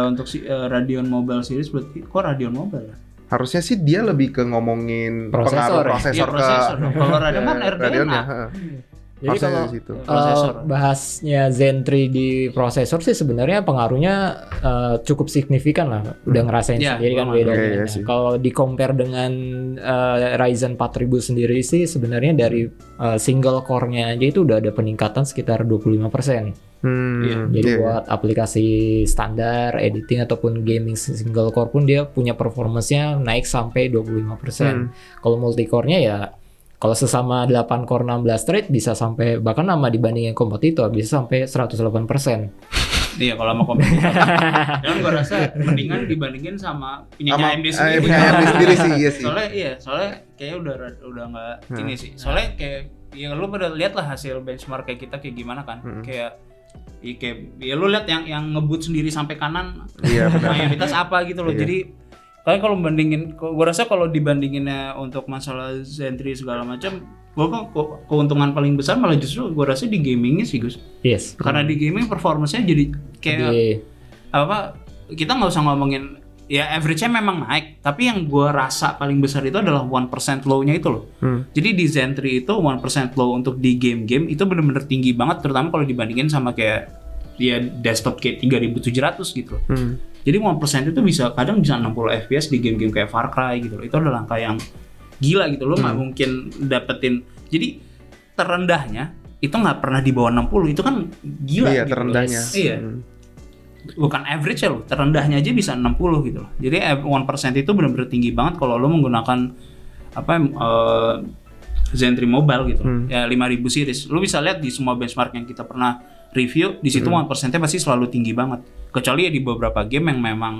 untuk Radeon Mobile Series berarti kok Radeon Mobile ya? harusnya sih dia lebih ke ngomongin Prosesor pengaruh ya? prosesor Iya, prosesor ke dong. Kalau Radeon kan RDNA. Radeonnya, heeh. Jadi Harusnya kalau dari situ. Prosesor. bahasnya Zen 3 di prosesor sih sebenarnya pengaruhnya cukup signifikan lah. Udah ngerasain Ya, sendiri kan gua bedanya. Iya, iya Nah, sih. kalau di compare dengan Ryzen 4000 sendiri sih sebenarnya dari single core-nya aja itu udah ada peningkatan sekitar 25%. Iya. Jadi iya, iya. buat aplikasi standar, editing ataupun gaming single core pun dia punya performance-nya naik sampai 25%. Kalau multi core-nya ya kalau sesama 8 core 16 thread bisa sampai bahkan sama dibandingin kompetitor bisa sampai 108%. Iya kalau sama kompetitor. Dan gue rasa mendingan dibandingin sama punya AMD sendiri. Punya AMD sendiri sih, iya sih. Soalnya kayak udah nggak ini sih. Soalnya kayak ya lu pada lihat lah hasil benchmark kayak kita kayak gimana kan. Kayak ya lu lihat yang ngebut sendiri sampai kanan. Iya benar. Mayoritas apa gitu loh. Iya. Jadi kayak kalau bandingin, gue rasa kalau dibandinginnya untuk masalah Zen 3 segala macam, gue keuntungan paling besar malah justru gue rasa di gamingnya sih Gus. Yes. Karena di gaming performance-nya jadi kayak apa? Kita nggak usah ngomongin ya average-nya memang naik, tapi yang gue rasa paling besar itu adalah 1% low-nya itu loh. Jadi di Zen 3 itu 1% low untuk di game-game itu benar-benar tinggi banget, terutama kalau dibandingin sama kayak ya desktop kayak 3700 gitu loh. Jadi 1% itu bisa kadang bisa 60 fps di game-game kayak Far Cry gitu loh. Itu adalah angka yang gila gitu loh, nggak mungkin dapetin. Jadi terendahnya itu nggak pernah di bawah 60, itu kan gila. Iya, gitu terendahnya. loh. Iya. Bukan average ya loh, terendahnya aja bisa 60 gitu loh. Jadi 1% itu benar-benar tinggi banget kalau lo menggunakan Zen 3 Mobile gitu. Ya 5000 series. Lo bisa lihat di semua benchmark yang kita pernah review, di situ 1%-nya pasti selalu tinggi banget. Kecuali ya di beberapa game yang memang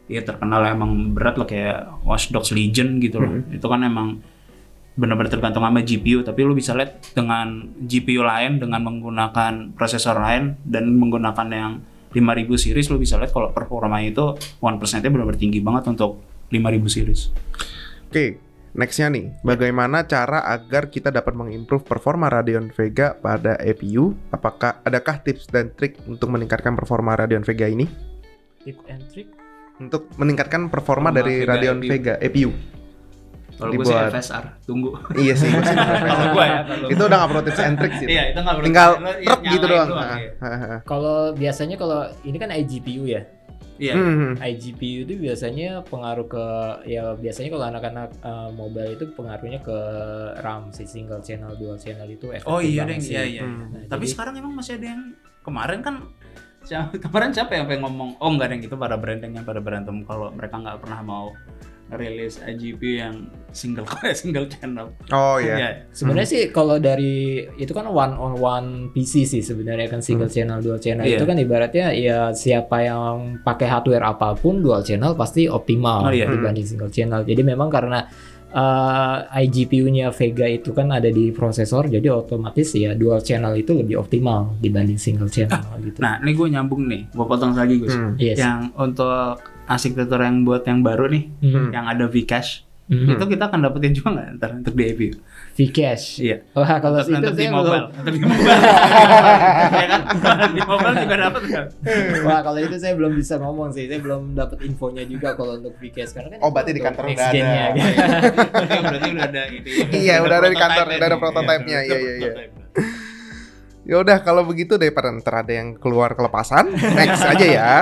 ya terkenal emang berat lah kayak Watch Dogs Legion gitu loh. Itu kan emang benar-benar tergantung sama GPU, tapi lu bisa lihat dengan GPU lain, dengan menggunakan prosesor lain dan menggunakan yang 5000 series, lu bisa lihat kalau performanya itu 1%-nya benar-benar tinggi banget untuk 5000 series. Oke, nextnya nih, bagaimana cara agar kita dapat mengimprove performa Radeon Vega pada APU? Adakah tips dan trik untuk meningkatkan performa Radeon Vega ini? Tip and trick Untuk meningkatkan performa dari Vega Radeon APU. Vega APU. Kalau gue sih FSR, tunggu. Iya sih, gue sih Kalau gue ya, itu udah nggak perlu tips and trick sih. Iya, itu nggak perlu. Tinggal Lo truk gitu nyalain doang. iya. kalau biasanya kalau ini kan iGPU ya. Iya. iGPU itu biasanya pengaruh ke biasanya kalau anak-anak mobile itu pengaruhnya ke RAM si single channel dual channel itu efektif Oh iya banget deh, sih. iya. Nah, Tapi jadi- sekarang emang masih ada yang kemarin kan kemarin siapa yang pengen ngomong nggak ada yang itu pada branding yang pada berantem kalau mereka nggak pernah mau rilis GPU yang single channel. Oh iya. Sebenarnya sih kalau dari itu kan one on one PC sih sebenarnya kan single channel dual channel Iya. itu kan ibaratnya ya siapa yang pakai hardware apapun dual channel pasti optimal Oh, iya. dibanding single channel. Jadi memang karena iGPU-nya Vega itu kan ada di prosesor jadi otomatis ya dual channel itu lebih optimal dibanding single channel gitu. Nah, ini gue nyambung nih, gue potong lagi Gus. Yes. Yang untuk arsitektur yang buat yang baru nih, yang ada Vcache, itu kita akan dapetin juga nggak ntar untuk di APU? Vcache. Iya. Wah kalau itu Untuk di saya mobile, belum. untuk di mobile. Ya kan? Di mobile juga dapet kan? Wah kalau itu saya belum bisa ngomong sih, saya belum dapat infonya juga kalau untuk Vcache karena kan Oh, berarti di kantor udah ada. Berarti udah ada itu. Iya, udah ada di kantor, udah ada prototipe-nya. Iya. Ya udah kalau begitu daripada ntar ada yang keluar kelepasan, next aja ya.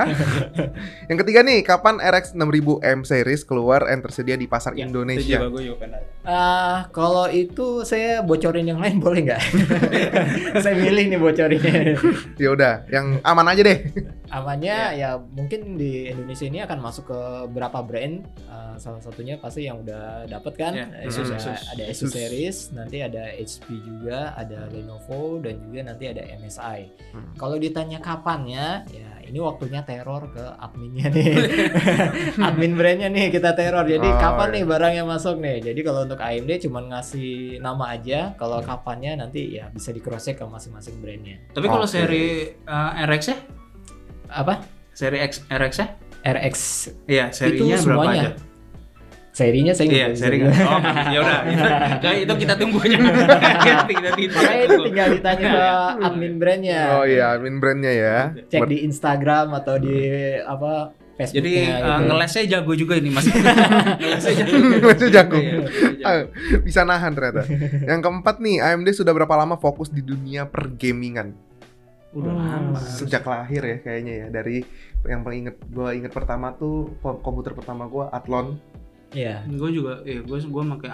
Yang ketiga nih, kapan RX 6000 M series keluar and tersedia di pasar Indonesia? Kalau itu saya bocorin yang lain boleh nggak? Saya milih nih bocorinnya. Ya udah, yang aman aja deh. Amannya ya mungkin di Indonesia ini akan masuk ke berapa brand. Salah satunya pasti yang udah dapet kan. Ya, Asus, Asus. ada Asus series, nanti ada HP juga, ada Lenovo dan juga nanti ada MSI. Kalau ditanya kapannya, ya ini waktunya teror ke adminnya nih. Admin brandnya nih kita teror. Jadi Oh, kapan iya. nih barangnya masuk nih. Jadi kalau untuk AMD cuma ngasih nama aja. Kalau kapannya nanti ya bisa di cross check ke masing-masing brandnya. Tapi kalau Oke. seri RX ya? Apa? Seri RX ya? RX Iya, serinya Itu berapa semuanya. aja? Serinya saya Iya, nggak bisa seri bilang. kan. Oh, ya udah. Itu kita tunggu aja. kita Makanya itu tinggal ditanya ke admin brandnya. Oh iya, admin brandnya ya. Cek di Instagram atau di apa Facebooknya. Jadi gitu. ngelesnya jago juga ini Mas. Ngelesnya jago. Masih jago. Iya, Ah, bisa nahan ternyata. Yang keempat nih, AMD sudah berapa lama fokus di dunia pergamingan? Udah lama. Sejak lahir ya kayaknya ya. Dari yang paling inget pertama tuh komputer pertama gua Athlon. Iya. Gue juga, gue pakai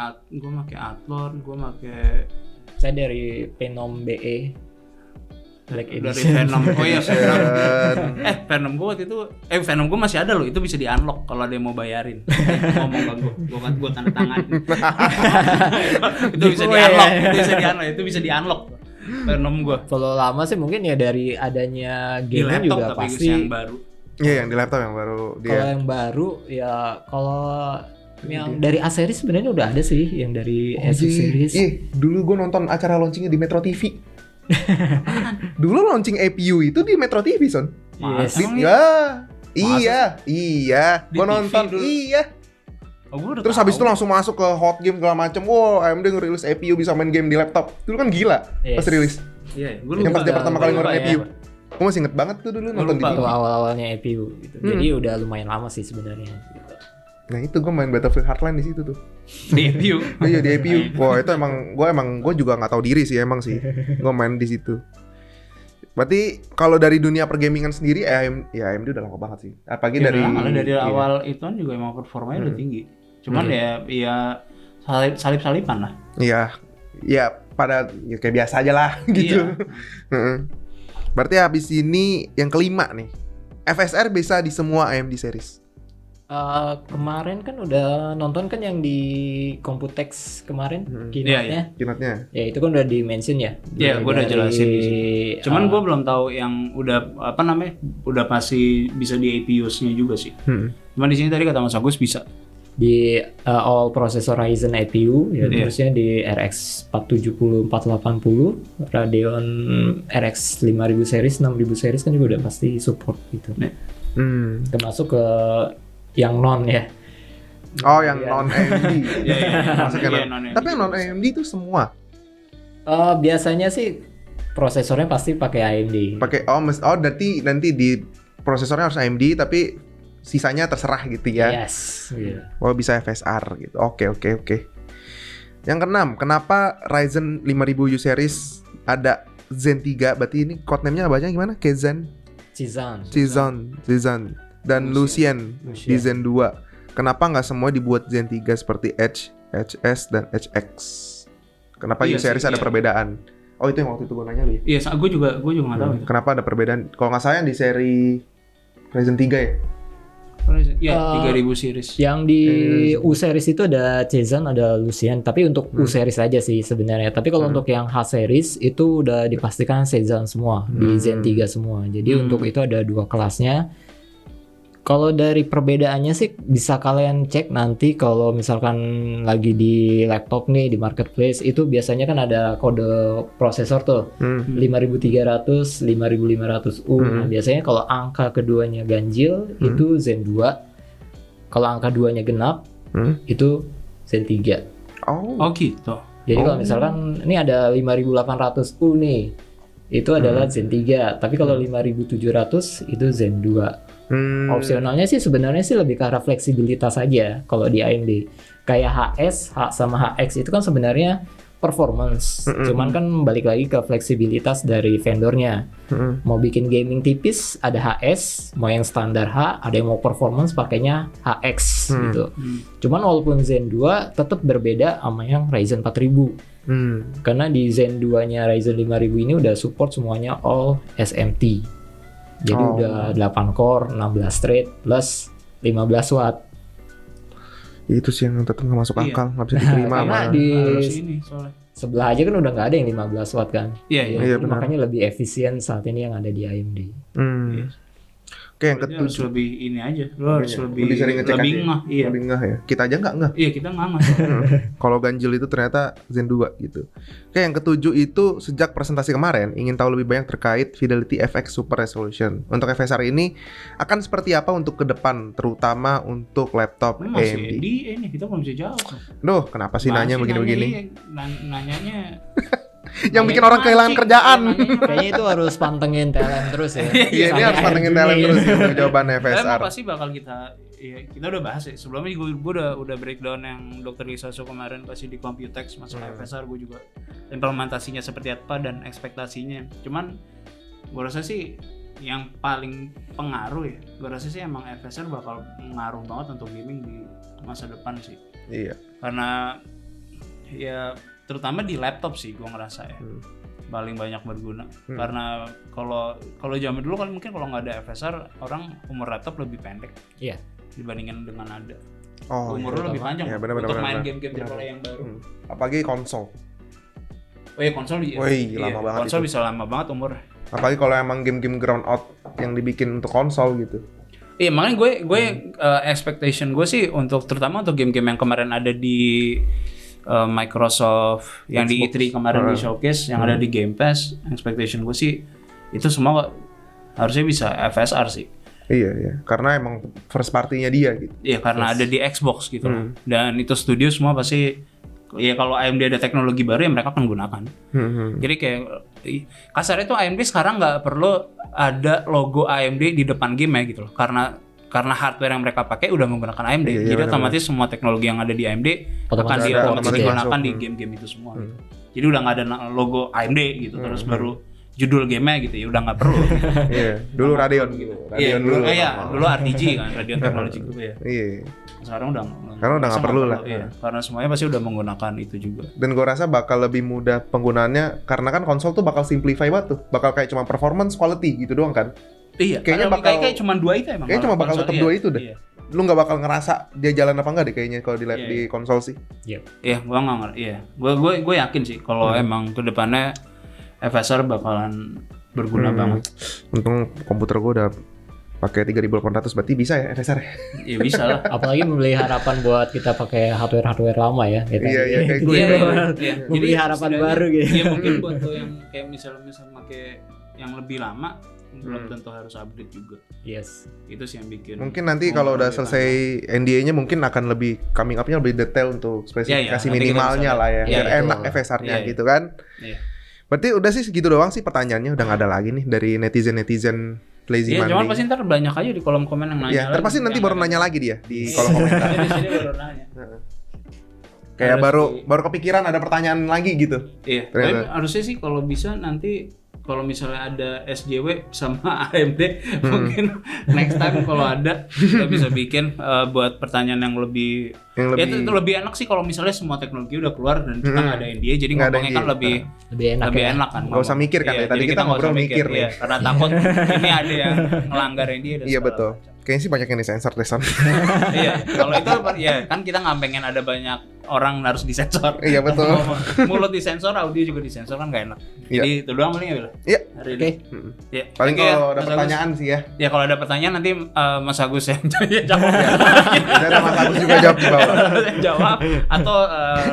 Athlon, gue pakai Saya dari Phenom BE. Black dari Edition. Venom. Oh iya Venom. Dan Venom gue waktu itu Venom gue masih ada loh, itu bisa di unlock kalau ada yang mau bayarin. Ngomong ke gue tanda tangan. Itu bisa di unlock, itu bisa di unlock. Venom gue Kalau lama sih mungkin ya dari adanya di game laptop juga tapi pasti. yang baru. iya yang di laptop yang baru Kalau dia. yang baru ya kalau yang dari A series sebenarnya udah ada sih yang dari S series. Dulu gue nonton acara launchingnya di Metro TV. Dulu launching APU itu di Metro TV, Son. Yes. Emang Iya. Di Gue TV nonton. dulu. Iya. Oh, gua udah Terus tahu. habis itu langsung masuk ke hot game segala macem. Wow, AMD ngerilis APU bisa main game di laptop. Dulu kan gila pas Yes. rilis. Iya, gue Yang pas dia pertama kali ngeluarin lupa APU. ya. Gue masih inget banget tuh dulu nonton di lupa. TV. Itu awal-awalnya APU gitu. Jadi udah lumayan lama sih sebenarnya gitu. Nah itu gue main Battlefield Hardline di situ tuh. di APU. Oh iya di APU. Wah itu emang gue juga nggak tahu diri sih emang sih. Gue main di situ. Berarti kalau dari dunia pergamingan sendiri AMD udah lama banget sih. Apalagi Ya, dari dari iya. awal itu kan juga emang performanya udah tinggi. Cuman ya salip-salipan lah. Iya. Ya pada ya kayak biasa aja lah gitu. Heeh. Berarti habis ini yang kelima nih. FSR bisa di semua AMD series. Kemarin kan udah nonton kan yang di Computex kemarin keynote-nya. Keynote-nya. Ya itu kan udah di mention ya. Iya, gue udah Dari, jelasin di sini. Cuman gue belum tahu yang udah apa namanya, udah pasti bisa di APUs-nya juga sih. Cuman di sini tadi kata Mas Agus bisa. di all processor Ryzen APU ya, Iya. terusnya di RX 470 480, Radeon RX 5000 series, 6000 series kan juga udah pasti support gitu. Iya. Termasuk ke yang non ya. Oh yang non AMD. Iya, Masuk yang iya, non- non-AMD Tapi yang non AMD itu semua Biasanya sih prosesornya pasti pakai AMD. pakai berarti nanti di prosesornya harus AMD tapi sisanya terserah gitu ya. Yes. Iya. Oh bisa FSR gitu. Oke. Yang keenam, kenapa Ryzen 5000U series ada Zen 3? Berarti ini codename-nya bacanya gimana? Kezen, Cizan, dan Lucien di Zen 2. Kenapa nggak semua dibuat Zen 3 seperti Edge, HS, dan HX? Kenapa Iya U series sih, ada iya. perbedaan? Oh itu yang waktu itu gue nanya lu ya? Iya, gue juga nggak tahu itu. Kenapa ada perbedaan? Kalau nggak salah yang di seri Ryzen 3 ya? Iya, 3000 series. Yang di U series itu ada Cezanne, ada Lucien, tapi untuk U series aja sih sebenarnya. Tapi kalau untuk yang H series itu udah dipastikan Cezanne semua, di Zen 3 semua. Jadi untuk itu ada dua kelasnya. Kalau dari perbedaannya sih bisa kalian cek nanti kalau misalkan lagi di laptop nih di marketplace itu biasanya kan ada kode prosesor tuh 5300, 5500U. Nah, biasanya kalau angka keduanya ganjil itu Zen 2. Kalau angka duanya genap itu Zen 3. Oh gitu. Jadi kalau misalkan ini ada 5800U nih, itu adalah Zen 3. Tapi kalau 5700 itu Zen 2. Opsionalnya sih sebenarnya sih lebih ke arah fleksibilitas aja kalau di AMD. Kayak HS, H sama HX itu kan sebenarnya performance. Cuman kan balik lagi ke fleksibilitas dari vendornya. Mau bikin gaming tipis ada HS, mau yang standar H, ada yang mau performance pakainya HX gitu. Cuman walaupun Zen 2 tetap berbeda sama yang Ryzen 4000. Karena di Zen 2-nya Ryzen 5000 ini udah support semuanya all SMT. Jadi udah 8 core, 16 thread plus 15 watt. Itu sih yang tetap nggak masuk Iya. akal, nggak bisa diterima. Karena malah. di Harus ini soalnya. sebelah aja kan udah nggak ada yang 15 watt kan. Iya. Iya, benar. Makanya lebih efisien saat ini yang ada di AMD. Oke yang Berarti harus ketujuh. lebih ini aja. Lo harus lebih sering ngecek aja. ngeh. Iya. Lebih ngeh ya. Kita aja nggak. Iya, kita nggak Kalau ganjil itu ternyata Zen 2 gitu. Oke yang ketujuh itu sejak presentasi kemarin ingin tahu lebih banyak terkait Fidelity FX Super Resolution. Untuk FSR ini akan seperti apa untuk ke depan, terutama untuk laptop Ini masih AMD. di ini kita belum bisa jawab. Duh, kenapa sih nanya begini-begini? Nanyanya Yang bikin orang kehilangan kerjaan. Kayaknya itu harus pantengin TLM terus ya. Iya, ini harus pantengin talent terus ya, untuk jawaban FSR. pasti bakal kita udah bahas ya. Sebelumnya gue udah breakdown yang Dr. Lisaso kemarin pasti di Computex masalah FSR, gue juga implementasinya seperti apa dan ekspektasinya. Cuman gue rasa sih yang paling pengaruh ya, gue rasa sih emang FSR bakal ngaruh banget untuk gaming di masa depan sih. Iya. Karena ya terutama di laptop sih gue ngerasa ya. paling banyak berguna. Karena kalau zaman dulu kan mungkin kalau nggak ada FSR orang umur laptop lebih pendek Iya. dibandingin dengan ada. Oh, Umur lu lebih panjang Ya, benar, untuk benar, main benar. game-game AAA yang baru. Apalagi konsol. Oh iya konsol Lama banget konsol itu. bisa lama banget umur. Apalagi kalau emang game-game ground out yang dibikin untuk konsol gitu. Iya makanya gue expectation gue sih untuk terutama untuk game-game yang kemarin ada di Microsoft yang di E3 kemarin di showcase yang ada di Game Pass, expectation gue sih itu semua harusnya bisa FSR sih. Iya. Karena emang first party-nya dia gitu. Iya karena ada di Xbox gitu loh. Dan itu studio semua pasti ya kalau AMD ada teknologi baru ya mereka akan gunakan. Jadi kayak kasarnya tuh AMD sekarang nggak perlu ada logo AMD di depan game ya gitu loh. Karena hardware yang mereka pakai udah menggunakan AMD. Iya, Jadi benar. otomatis semua teknologi yang ada di AMD Otomatis otomatis ada, digunakan otomatis di masuk. game-game itu semua. Jadi udah nggak ada logo AMD gitu. Terus baru judul gamenya gitu ya udah nggak perlu. Iya, dulu Radeon. Iya dulu sama. dulu RTG kan, Radeon Technology Group ya. Iya. Sekarang udah Karena udah nggak perlu lah. Iya, karena semuanya pasti udah menggunakan itu juga. Dan gue rasa bakal lebih mudah penggunaannya karena kan konsol tuh bakal simplify banget tuh. Bakal kayak cuma performance, quality gitu doang kan. Iya, Kayaknya kayak cuma dua itu emang. Kayaknya cuma bakal konsol, tetap iya. dua itu deh. Iya. Lu nggak bakal ngerasa dia jalan apa enggak deh kayaknya kalau di Iya, di konsol sih. Iya, gua nggak ngerti. Iya, gue yakin sih kalau emang kedepannya FSR bakalan berguna banget. Untung komputer gue udah pakai 3800 berarti bisa ya FSR ya? Iya bisa lah. Apalagi membeli harapan buat kita pakai hardware lama ya. Gitu. Iya, kayak gue. Iya. Membeli harapan baru gitu. Iya mungkin buat lo yang kayak misalnya pakai yang lebih lama belum tentu harus upgrade juga. Yes. Itu sih yang bikin. Mungkin nanti kalau udah selesai NDA-nya mungkin akan lebih coming up-nya lebih detail untuk spesifikasi nanti kita minimalnya bisa lah ya, lihat. biar Iya, enak betul. FSR-nya Iya. gitu kan. Iya. Berarti udah sih segitu doang sih pertanyaannya, udah nggak ada lagi nih dari netizen lazy Iya, cuman Monday. pasti ntar banyak aja di kolom komen yang nanya. Iya, ntar pasti nanti baru nanya lagi dia di kolom komentar. Di sini baru nanya. Kayak Harus baru kepikiran ada pertanyaan lagi gitu. Iya, Ternyata. tapi harusnya sih kalau bisa nanti kalau misalnya ada SJW sama AMD mungkin next time kalau ada kita bisa bikin buat pertanyaan yang lebih Yang ya lebih itu lebih enak sih kalau misalnya semua teknologi udah keluar dan kita nggak ada NDA jadi Nggak ada ngomongnya kan NDA. lebih Lebih enak. enak kan. Nggak usah mikir kan Iya, ya, tadi jadi kita nggak usah ngobrol mikir nih. iya, karena takut ini ada yang melanggar NDA dan Iya segala betul. macam. Kayaknya sih banyak yang disensor deh Son. Iya, kalau itu ya kan kita nggak pengen ada banyak orang harus disensor. Iya, betul. Mulut disensor, audio juga disensor kan nggak enak. Iya. Jadi itu doang paling ya Bil. Iya. Hari Oke. ini. Ya, Paling thank you ya, kalau ada Mas Agus. pertanyaan sih ya. Ya kalau ada pertanyaan nanti Mas Agus yang jawab. Bisa ada Mas Agus juga jawab di bawah. Jawab atau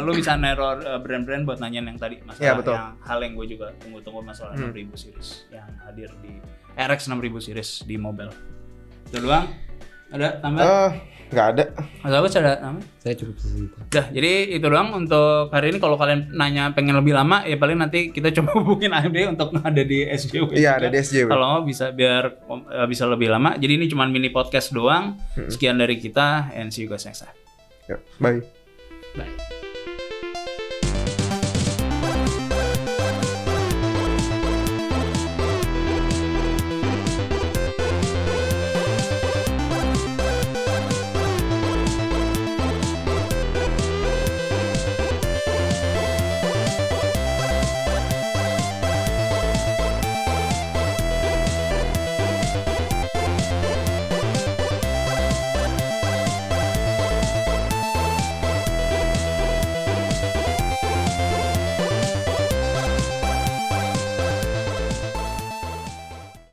lu bisa neror brand-brand buat nanyain yang tadi masalah Iya, betul. yang hal yang gue juga tunggu-tunggu masalah 6000 series yang hadir di RX 6000 series di mobile. Itu doang. Ada tambah? Nggak ada. Mas Agus ada tambah? Saya cukup segitu. Udah, jadi itu doang untuk hari ini. Kalau kalian nanya pengen lebih lama, ya paling nanti kita coba hubungin AMD untuk ada di SJW. Iya, juga. ada di SJW. Kalau mau bisa biar bisa lebih lama. Jadi ini cuma mini podcast doang. Sekian dari kita and see you guys next time. Ya, bye. Bye.